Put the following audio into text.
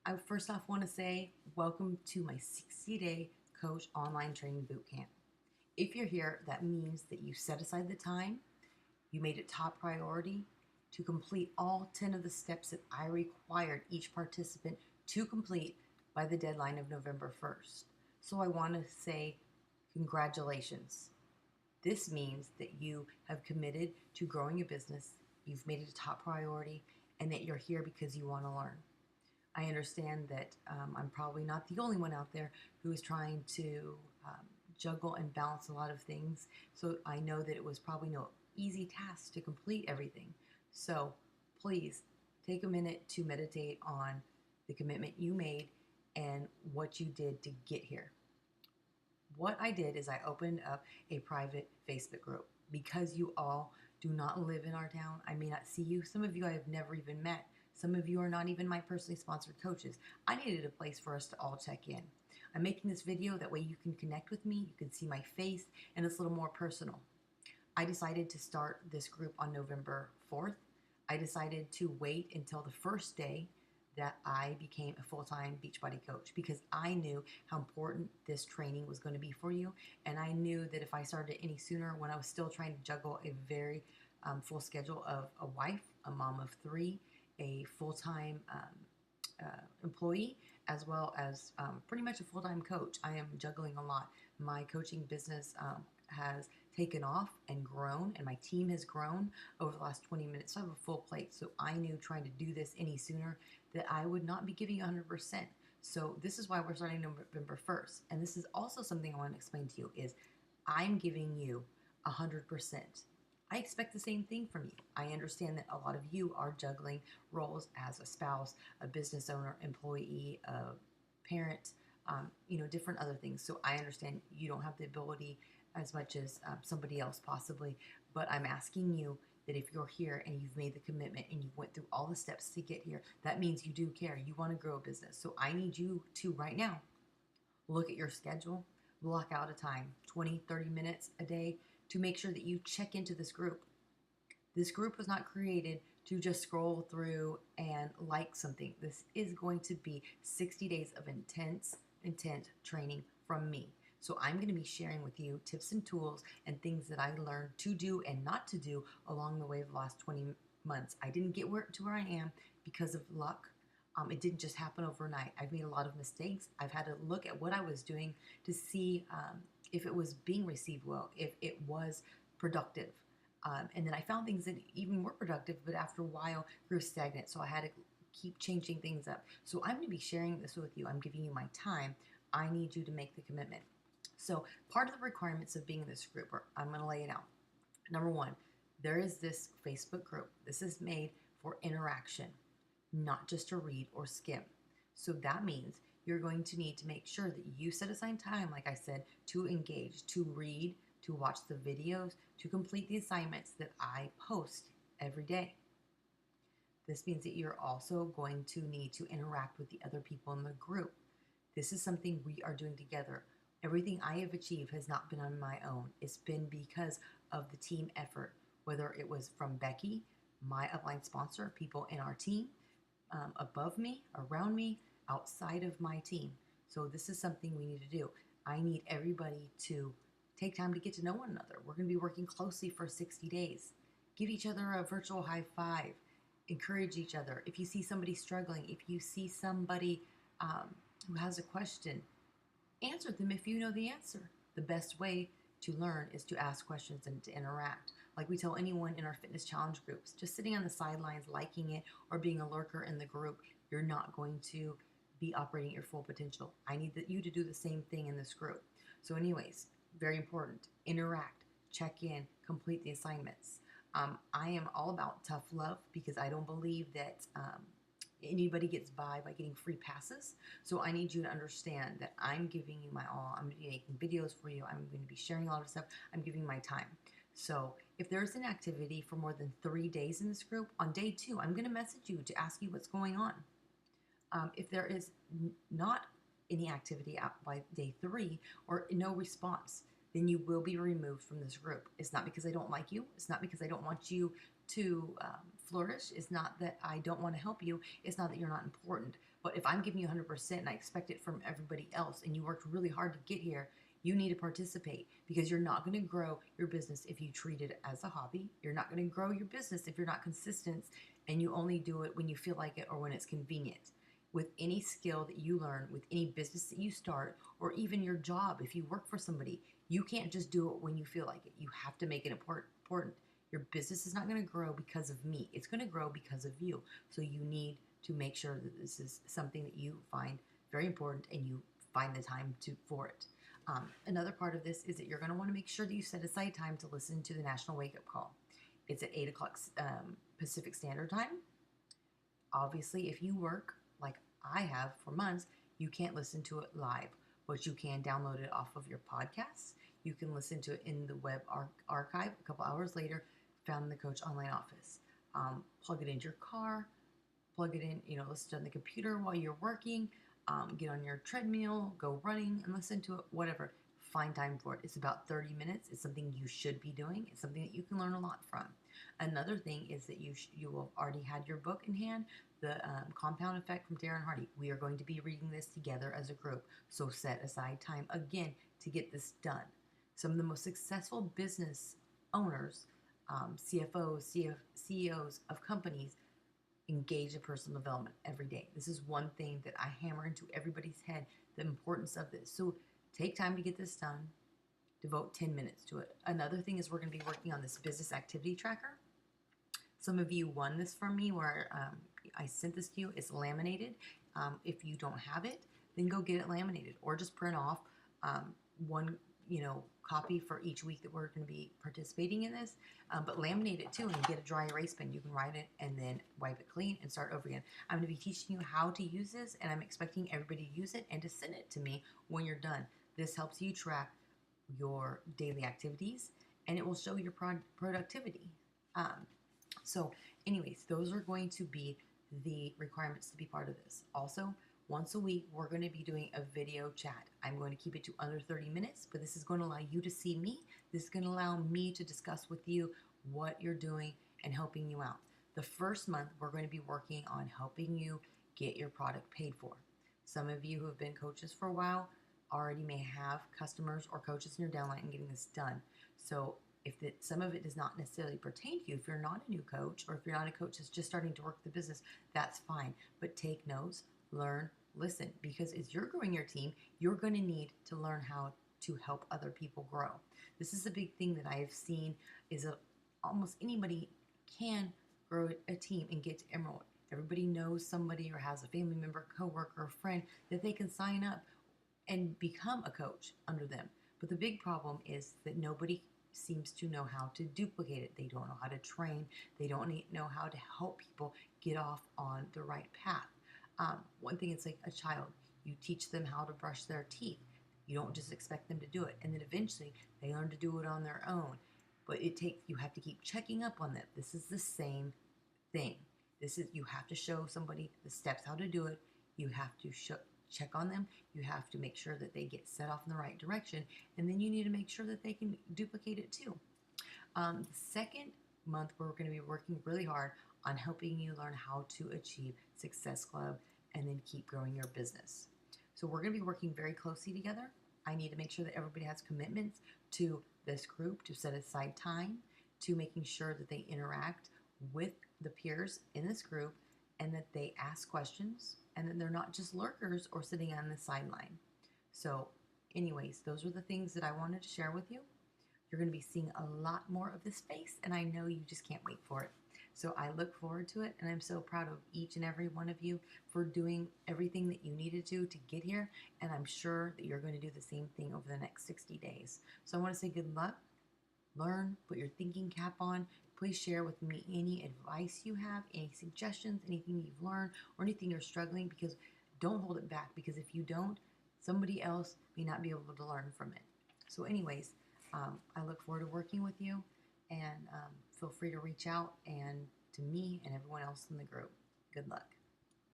I first off want to say welcome to my 60-day coach online training bootcamp. If you're here, that means that you set aside the time, you made it top priority to complete all 10 of the steps that I required each participant to complete by the deadline of November 1st. So I want to say congratulations. This means that you have committed to growing a business, you've made it a top priority, and that you're here because you want to learn. I understand that I'm probably not the only one out there who is trying to juggle and balance a lot of things. So I know that it was probably no easy task to complete everything. So please take a minute to meditate on the commitment you made and what you did to get here. What I did is I opened up a private Facebook group because you all do not live in our town. I may not see you. Some of you I have never even met. Some of you are not even my personally sponsored coaches. I needed a place for us to all check in. I'm making this video that way you can connect with me, you can see my face, and it's a little more personal. I decided to start this group on November 4th. I decided to wait until the first day that I became a full-time Beachbody coach because I knew how important this training was going to be for you. And I knew that if I started any sooner, when I was still trying to juggle a very full schedule of a wife, a mom of three, a full-time employee, as well as pretty much a full-time coach. I am juggling a lot. My coaching business has taken off and grown, and my team has grown over the last 20 minutes. So I have a full plate. So I knew trying to do this any sooner that I would not be giving you 100%. So this is why we're starting November 1st. And this is also something I want to explain to you is I'm giving you 100%. I expect the same thing from you. I understand that a lot of you are juggling roles as a spouse, a business owner, employee, a parent, different other things. So I understand you don't have the ability as much as somebody else possibly, but I'm asking you that if you're here and you've made the commitment and you went through all the steps to get here, that means you do care. You want to grow a business. So I need you to right now look at your schedule, block out a time, 20, 30 minutes a day to make sure that you check into this group. This group was not created to just scroll through and like something. This is going to be 60 days of intense training from me. So I'm going to be sharing with you tips and tools and things that I learned to do and not to do along the way of the last 20 months. I didn't get to where I am because of luck. It didn't just happen overnight. I've made a lot of mistakes. I've had to look at what I was doing to see if it was being received well, if it was productive. And then I found things that even were productive, but after a while grew stagnant. So I had to keep changing things up. So I'm going to be sharing this with you. I'm giving you my time. I need you to make the commitment. So part of the requirements of being in this group, I'm going to lay it out. Number one, there is this Facebook group. This is made for interaction, not just to read or skim. So that means you're going to need to make sure that you set aside time, like I said, to engage, to read, to watch the videos, to complete the assignments that I post every day. This means that you're also going to need to interact with the other people in the group. This is something we are doing together. Everything I have achieved has not been on my own. It's been because of the team effort, whether it was from Becky, my upline sponsor, people in our team, above me, around me, outside of my team. So this is something we need to do. I need everybody to take time to get to know one another. We're going to be working closely for 60 days. Give each other a virtual high five. Encourage each other. If you see somebody struggling, if you see somebody who has a question, answer them if you know the answer. The best way to learn is to ask questions and to interact. Like we tell anyone in our fitness challenge groups, just sitting on the sidelines, liking it, or being a lurker in the group, you're not going to be operating at your full potential. I need you to do the same thing in this group. So anyways, very important. Interact, check in, complete the assignments. I am all about tough love because I don't believe that anybody gets by getting free passes. So I need you to understand that I'm giving you my all. I'm going to be making videos for you. I'm going to be sharing a lot of stuff. I'm giving my time. So if there's an activity for more than 3 days in this group, on day 2, I'm going to message you to ask you what's going on. If there is not any activity out by day 3 or no response, then you will be removed from this group. It's not because I don't like you. It's not because I don't want you to flourish. It's not that I don't want to help you. It's not that you're not important. But if I'm giving you 100% and I expect it from everybody else and you worked really hard to get here, you need to participate, because you're not going to grow your business if you treat it as a hobby. You're not going to grow your business if you're not consistent and you only do it when you feel like it or when it's convenient. With any skill that you learn, with any business that you start, or even your job, if you work for somebody, you can't just do it when you feel like it. You have to make it important. Your business is not going to grow because of me. It's going to grow because of you. So you need to make sure that this is something that you find very important and you find the time for it. Another part of this is that you're going to want to make sure that you set aside time to listen to the National Wake Up Call. It's at 8 o'clock Pacific Standard Time. Obviously, if you work like I have for months, you can't listen to it live, but you can download it off of your podcasts. You can listen to it in the web archive a couple hours later, found in the Coach Online office. Plug it into your car, plug it in, listen to it on the computer while you're working, get on your treadmill, go running and listen to it, whatever. Find time for it. It's about 30 minutes. It's something you should be doing. It's something that you can learn a lot from. Another thing is that you will already had your book in hand, The Compound Effect from Darren Hardy. We are going to be reading this together as a group. So set aside time again to get this done. Some of the most successful business owners, CFOs, CEOs of companies, engage in personal development every day. This is one thing that I hammer into everybody's head, the importance of this. So take time to get this done. Devote 10 minutes to it. Another thing is we're going to be working on this business activity tracker. Some of you won this from me where I sent this to you. It's laminated. If you don't have it, then go get it laminated or just print off one copy for each week that we're going to be participating in this, but laminate it too and get a dry erase pen. You can write it and then wipe it clean and start over again. I'm going to be teaching you how to use this, and I'm expecting everybody to use it and to send it to me when you're done. This helps you track your daily activities and it will show your productivity. So anyways, those are going to be the requirements to be part of this. Also, once a week, we're going to be doing a video chat. I'm going to keep it to under 30 minutes, but this is going to allow you to see me. This is going to allow me to discuss with you what you're doing and helping you out. The first month, we're going to be working on helping you get your product paid for. Some of you who have been coaches for a while already may have customers or coaches in your downline and getting this done. So if some of it does not necessarily pertain to you, if you're not a new coach or if you're not a coach that's just starting to work the business, that's fine. But take notes, learn, listen, because as you're growing your team, you're going to need to learn how to help other people grow. This is a big thing that I have seen is that almost anybody can grow a team and get to Emerald. Everybody knows somebody or has a family member, coworker, friend that they can sign up and become a coach under them. But the big problem is that nobody seems to know how to duplicate it. They don't know how to train. They don't know how to help people get off on the right path. One thing, it's like a child. You teach them how to brush their teeth. You don't just expect them to do it. And then eventually they learn to do it on their own. But you have to keep checking up on them. This is the same thing. You have to show somebody the steps how to do it. You have to check on them. You have to make sure that they get set off in the right direction. And then you need to make sure that they can duplicate it too. The second month, we're going to be working really hard on helping you learn how to achieve Success Club and then keep growing your business. So we're going to be working very closely together. I need to make sure that everybody has commitments to this group, to set aside time, to making sure that they interact with the peers in this group and that they ask questions and that they're not just lurkers or sitting on the sideline. So anyways, those are the things that I wanted to share with you. You're going to be seeing a lot more of this space, and I know you just can't wait for it. So I look forward to it, and I'm so proud of each and every one of you for doing everything that you needed to get here, and I'm sure that you're going to do the same thing over the next 60 days. So I want to say good luck. Learn, put your thinking cap on. Please share with me any advice you have, any suggestions, anything you've learned, or anything you're struggling, because don't hold it back, because if you don't, somebody else may not be able to learn from it. So anyways, I look forward to working with you, and feel free to reach out and to me and everyone else in the group. Good luck.